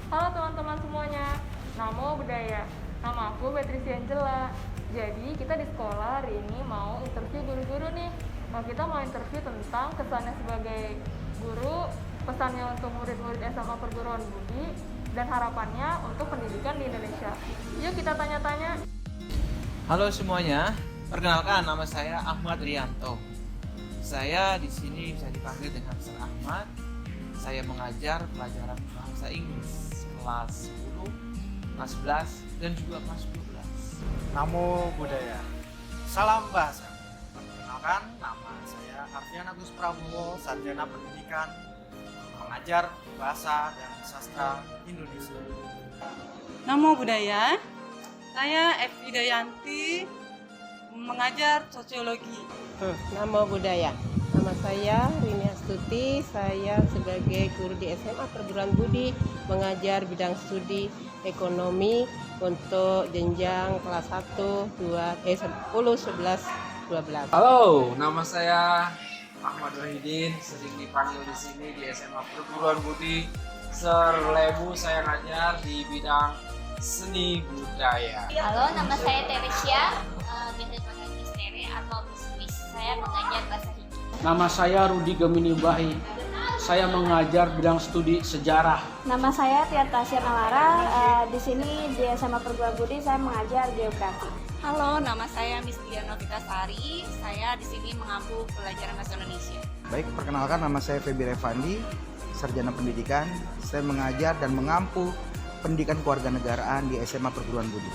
Halo teman-teman semuanya, Namo Buddhaya. Nama aku Patricia Angela. Jadi kita di sekolah hari ini mau interview guru-guru nih. Kita mau interview tentang kesannya sebagai guru, pesannya untuk murid-murid SMA Perguruan Budi, dan harapannya untuk pendidikan di Indonesia. Yuk kita tanya-tanya. Halo semuanya, perkenalkan nama saya Ahmad Rianto. Saya di sini bisa dipanggil dengan Sir Ahmad. Saya mengajar pelajaran bahasa Inggris kelas 10, kelas 11, dan juga kelas 12. Namo Buddhaya. Salam bahasa. Perkenalkan, nama saya Arfian Agus Prabowo, sarjana pendidikan, mengajar bahasa dan sastra Indonesia. Namo Buddhaya. Saya Evi Dayanti, mengajar sosiologi. Namo Buddhaya. Nama saya Rini Astuti, saya sebagai guru di SMA Perguruan Budi mengajar bidang studi ekonomi untuk jenjang kelas 1, 10, 11, 12. Halo, nama saya Ahmad Wahidin, sering dipanggil di sini di SMA Perguruan Budi Sir Lebu. Saya ngajar di bidang seni budaya. Halo, nama saya Teresia, biasa dipanggil Miss Tere atau Miss. Saya mengajar bahasa Hindu. Nama saya Rudi Gemini Bahi. Saya mengajar bidang studi sejarah. Nama saya Tiantasya Nalara. Di sini di SMA Perguruan Budi saya mengajar geografi. Halo, nama saya Miss Diana Vitasari. Saya di sini mengampu pelajaran bahasa Indonesia. Baik, perkenalkan nama saya Febi Revandi, sarjana pendidikan. Saya mengajar dan mengampu pendidikan kewarganegaraan di SMA Perguruan Budi.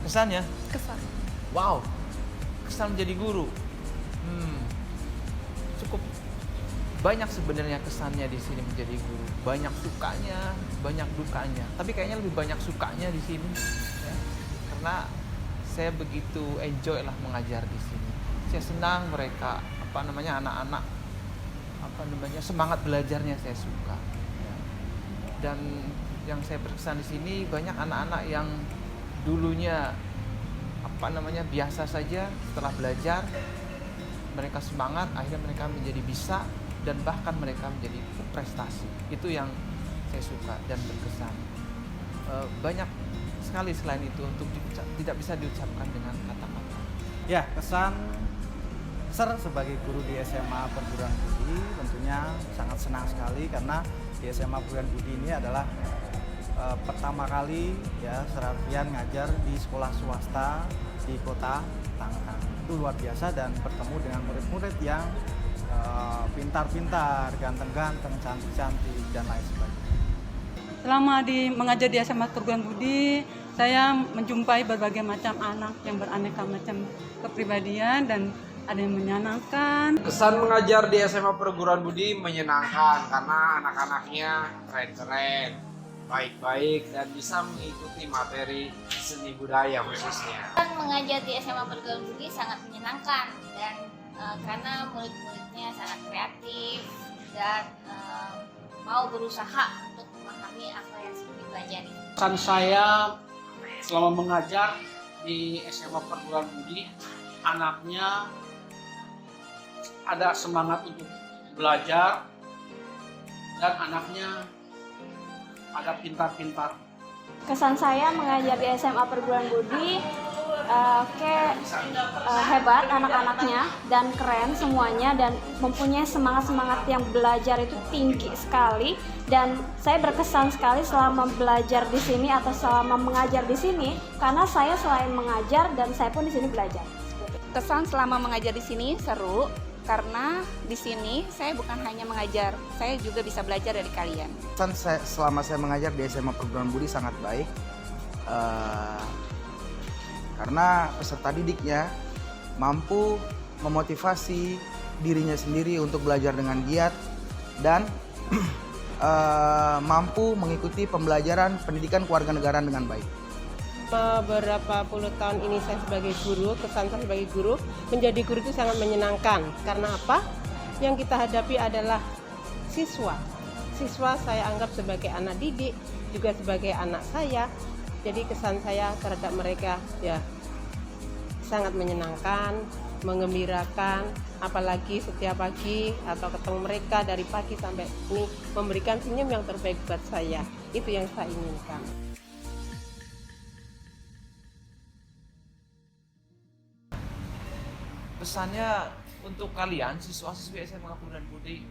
Kesannya? Kesan. Wow, kesan menjadi guru. Cukup banyak sebenarnya kesannya di sini menjadi guru. Banyak sukanya, banyak dukanya. Tapi kayaknya lebih banyak sukanya di sini, ya. Karena saya begitu enjoy lah mengajar di sini. Saya senang mereka, anak-anak, semangat belajarnya saya suka. Ya. Dan yang saya berkesan di sini banyak anak-anak yang dulunya biasa saja, setelah belajar mereka semangat, akhirnya mereka menjadi bisa dan bahkan mereka menjadi prestasi. Itu yang saya suka dan berkesan. Banyak sekali selain itu untuk tidak bisa diucapkan dengan kata-kata. Ya, kesan Sir sebagai guru di SMA Perguruan Budi tentunya sangat senang sekali karena di SMA Perguruan Budi ini adalah pertama kali ya Sir Arfian ngajar di sekolah swasta di kota Tangerang. Itu luar biasa dan bertemu dengan murid-murid yang pintar-pintar, ganteng-ganteng, cantik-cantik dan lain sebagainya. Selama mengajar di SMA Perguruan Budi, saya menjumpai berbagai macam anak yang beraneka macam kepribadian dan ada yang menyenangkan. Kesan mengajar di SMA Perguruan Budi menyenangkan karena anak-anaknya keren-keren, baik-baik, dan bisa mengikuti materi seni budaya khususnya. Mengajar di SMA Perguruan Budi sangat menyenangkan dan karena murid-muridnya sangat kreatif dan mau berusaha untuk memahami apa yang sudah dipelajari. Kesan saya selama mengajar di SMA Perguruan Budi, anaknya ada semangat untuk belajar dan anaknya ada pintar-pintar. Kesan saya mengajar di SMA Perguruan Budi, hebat anak-anaknya dan keren semuanya dan mempunyai semangat yang belajar itu tinggi sekali, dan saya berkesan sekali selama belajar di sini atau selama mengajar di sini karena saya selain mengajar dan saya pun di sini belajar. Kesan selama mengajar di sini seru karena di sini saya bukan hanya mengajar, saya juga bisa belajar dari kalian. Kesan selama saya mengajar di SMA Perguruan Budi sangat baik karena peserta didiknya mampu memotivasi dirinya sendiri untuk belajar dengan giat dan mampu mengikuti pembelajaran pendidikan kewarganegaraan dengan baik. Beberapa puluh tahun ini saya sebagai guru, kesan saya sebagai guru, menjadi guru itu sangat menyenangkan. Karena apa? Yang kita hadapi adalah siswa. Siswa saya anggap sebagai anak didik, juga sebagai anak saya. Jadi kesan saya terhadap mereka ya sangat menyenangkan mengembirakan, apalagi setiap pagi atau ketemu mereka dari pagi sampai ini memberikan senyum yang terbaik buat saya. Itu yang saya inginkan. Pesannya untuk kalian siswa-siswi SMA Perguruan Budi,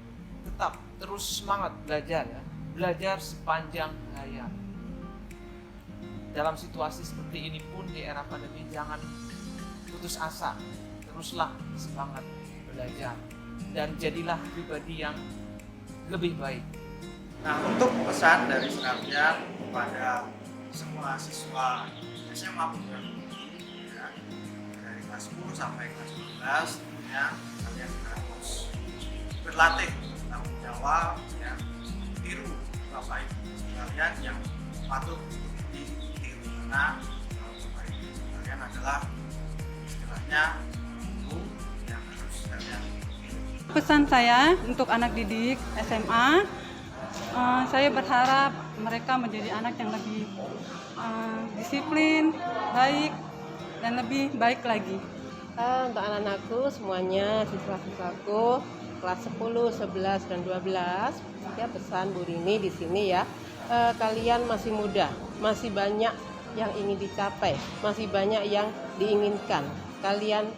tetap terus semangat belajar ya. Belajar sepanjang hayat. Dalam situasi seperti ini pun di era pandemi jangan putus asa. Teruslah semangat belajar dan jadilah pribadi yang lebih baik. Nah, untuk pesan dari Sarjan kepada semua siswa SMA Perguruan Budi ya, dari kelas 10 sampai kelas 12, tentunya kalian harus berlatih tanggung jawab ya, tiru Bapak Ibu kalian yang patut ditiru, karena Bapak Ibu kalian adalah istilahnya guru yang harus kalian tiru. Pesan saya untuk anak didik SMA, saya berharap mereka menjadi anak yang lebih disiplin, baik, dan lebih baik lagi. Untuk anak-anakku semuanya, siswa-siswaku kelas 10, 11, dan 12, ya pesan Bu Rini di sini ya, kalian masih muda, masih banyak yang ingin dicapai, masih banyak yang diinginkan. Kalian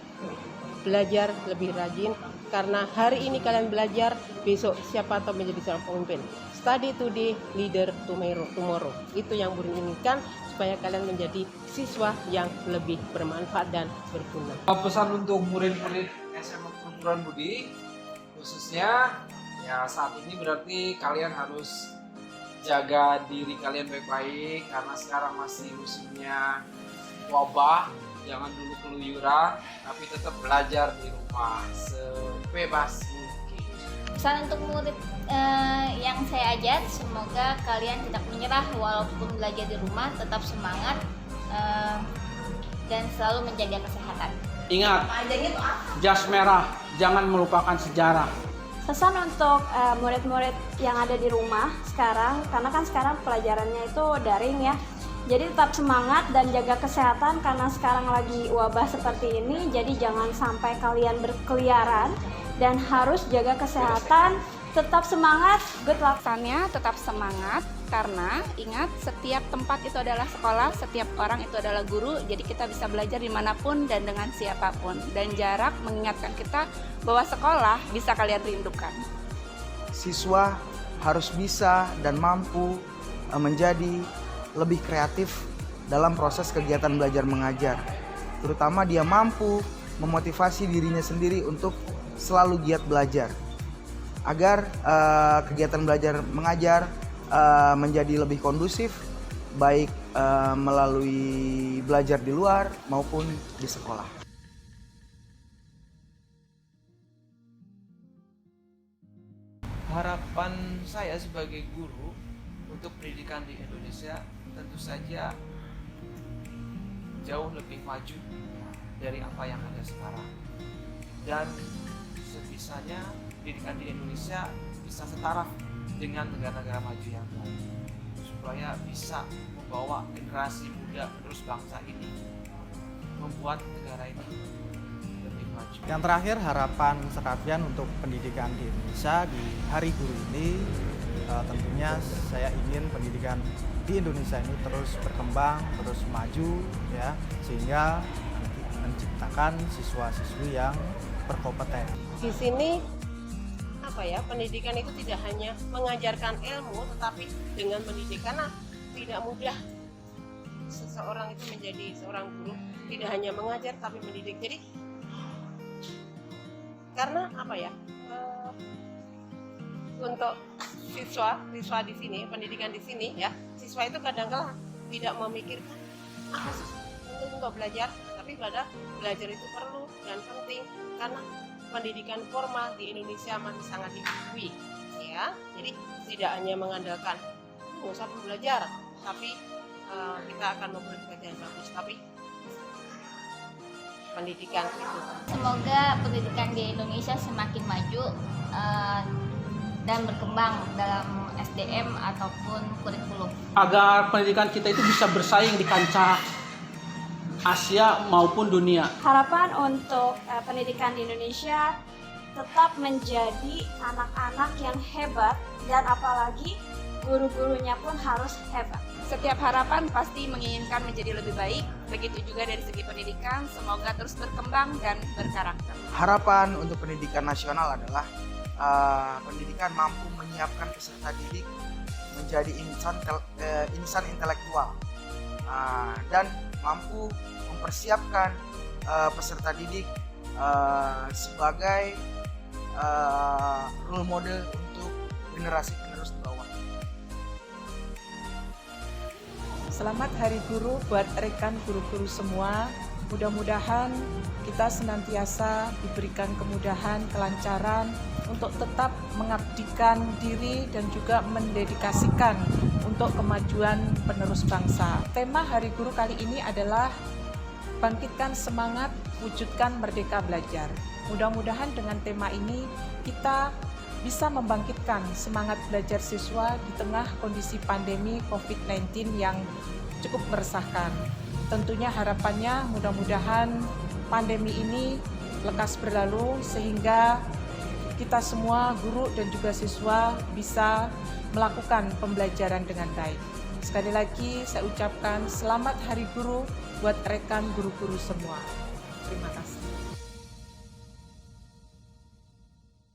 belajar lebih rajin, karena hari ini kalian belajar, besok siapa tahu menjadi seorang pemimpin. Study today, leader tomorrow. Itu yang Bu Rini inginkan, supaya kalian menjadi siswa yang lebih bermanfaat dan berguna. Pesan untuk murid-murid SMA Perguruan Budi, khususnya ya saat ini berarti kalian harus jaga diri kalian baik-baik, karena sekarang masih musimnya wabah. Jangan dulu keluyuran, tapi tetap belajar di rumah sebebas mungkin. Pesan untuk murid yang saya ajar, semoga kalian tidak menyerah walaupun belajar di rumah, tetap semangat dan selalu menjaga kesehatan. Ingat, jas merah, jangan melupakan sejarah. Pesan untuk murid-murid yang ada di rumah sekarang, karena kan sekarang pelajarannya itu daring ya. Jadi tetap semangat dan jaga kesehatan, karena sekarang lagi wabah seperti ini. Jadi jangan sampai kalian berkeliaran dan harus jaga kesehatan. Tetap semangat, good luck. Pesannya tetap semangat, karena ingat setiap tempat itu adalah sekolah, setiap orang itu adalah guru. Jadi kita bisa belajar dimanapun dan dengan siapapun. Dan jarak mengingatkan kita bahwa sekolah bisa kalian rindukan. Siswa harus bisa dan mampu menjadi lebih kreatif dalam proses kegiatan belajar mengajar. Terutama dia mampu memotivasi dirinya sendiri untuk selalu giat belajar, agar kegiatan belajar mengajar menjadi lebih kondusif, baik melalui belajar di luar maupun di sekolah. Harapan saya sebagai guru untuk pendidikan di Indonesia tentu saja jauh lebih maju dari apa yang ada sekarang, dan sebisanya pendidikan di Indonesia bisa setara dengan negara-negara maju yang lain, supaya bisa membawa generasi muda penerus bangsa ini, membuat negara ini lebih maju. Yang terakhir, harapan Sarjan untuk pendidikan di Indonesia di Hari Guru ini, tentunya saya ingin pendidikan di Indonesia ini terus berkembang, terus maju ya, sehingga menciptakan siswa-siswi yang berkompeten. Di sini pendidikan itu tidak hanya mengajarkan ilmu, tetapi dengan pendidikan tidak mudah seseorang itu menjadi seorang guru, tidak hanya mengajar tapi mendidik. Jadi karena untuk siswa di sini, pendidikan di sini ya, siswa itu kadang-kala tidak memikirkan apa sih untuk belajar, tapi belajar itu perlu dan penting, karena pendidikan formal di Indonesia masih sangat diakui ya. Jadi tidak hanya mengandalkan nggak usah belajar, tapi kita akan memberi pendidikan yang bagus, tapi pendidikan itu. Semoga pendidikan di Indonesia semakin maju dan berkembang dalam SDM ataupun kurikulum. Agar pendidikan kita itu bisa bersaing di kancah Asia maupun dunia. Harapan untuk pendidikan di Indonesia tetap menjadi anak-anak yang hebat, dan apalagi guru-gurunya pun harus hebat. Setiap harapan pasti menginginkan menjadi lebih baik, begitu juga dari segi pendidikan, semoga terus berkembang dan berkarakter. Harapan untuk pendidikan nasional adalah pendidikan mampu menyiapkan peserta didik menjadi insan intelektual dan mampu mempersiapkan peserta didik sebagai role model untuk generasi penerus di bawah. Selamat Hari Guru buat rekan guru-guru semua. Mudah-mudahan kita senantiasa diberikan kemudahan, kelancaran untuk tetap mengabdikan diri dan juga mendedikasikan untuk kemajuan penerus bangsa. Tema Hari Guru kali ini adalah bangkitkan semangat, wujudkan merdeka belajar. Mudah-mudahan dengan tema ini kita bisa membangkitkan semangat belajar siswa di tengah kondisi pandemi COVID-19 yang cukup meresahkan. Tentunya harapannya mudah-mudahan pandemi ini lekas berlalu sehingga kita semua guru dan juga siswa bisa melakukan pembelajaran dengan baik. Sekali lagi saya ucapkan selamat Hari Guru buat rekan guru-guru semua. Terima kasih.